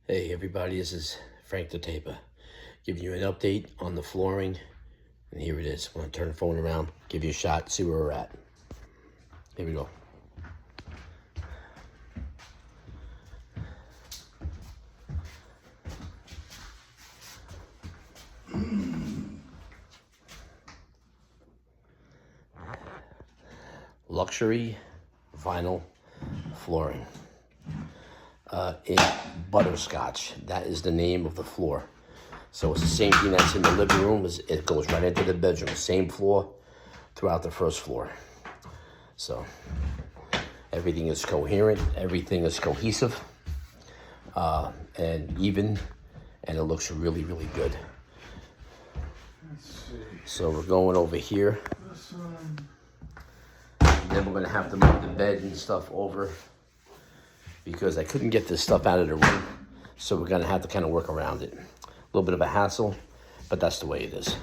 Hey everybody, this is Frank the Taper, giving you an update on the flooring, and here it is. I'm going to turn the phone around, give you a shot, see where we're at. Here we go. Luxury vinyl flooring. In butterscotch, that is the name of the floor. So it's the same thing that's in the living room, it goes right into the bedroom. Same floor throughout the first floor. So everything is coherent, everything is cohesive, and even, and it looks really, really good. So we're going over here. And then we're gonna have to move the bed and stuff over because I couldn't get this stuff out of the room. So we're gonna have to kind of work around it. A little bit of a hassle, but that's the way it is.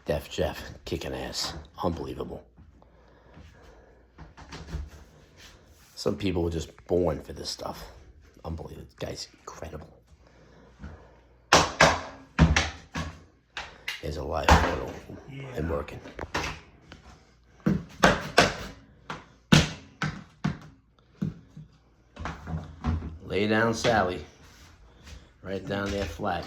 Def Jeff, kicking ass, unbelievable. Some people were just born for this stuff. Unbelievable, this guy's incredible. There's a live photo and working. Lay down Sally, right down there flat.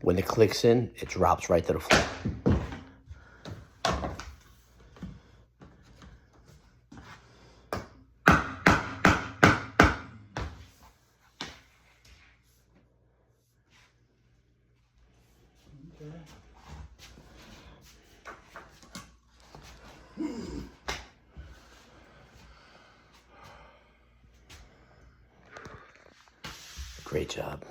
When it clicks in, it drops right to the floor. Great job.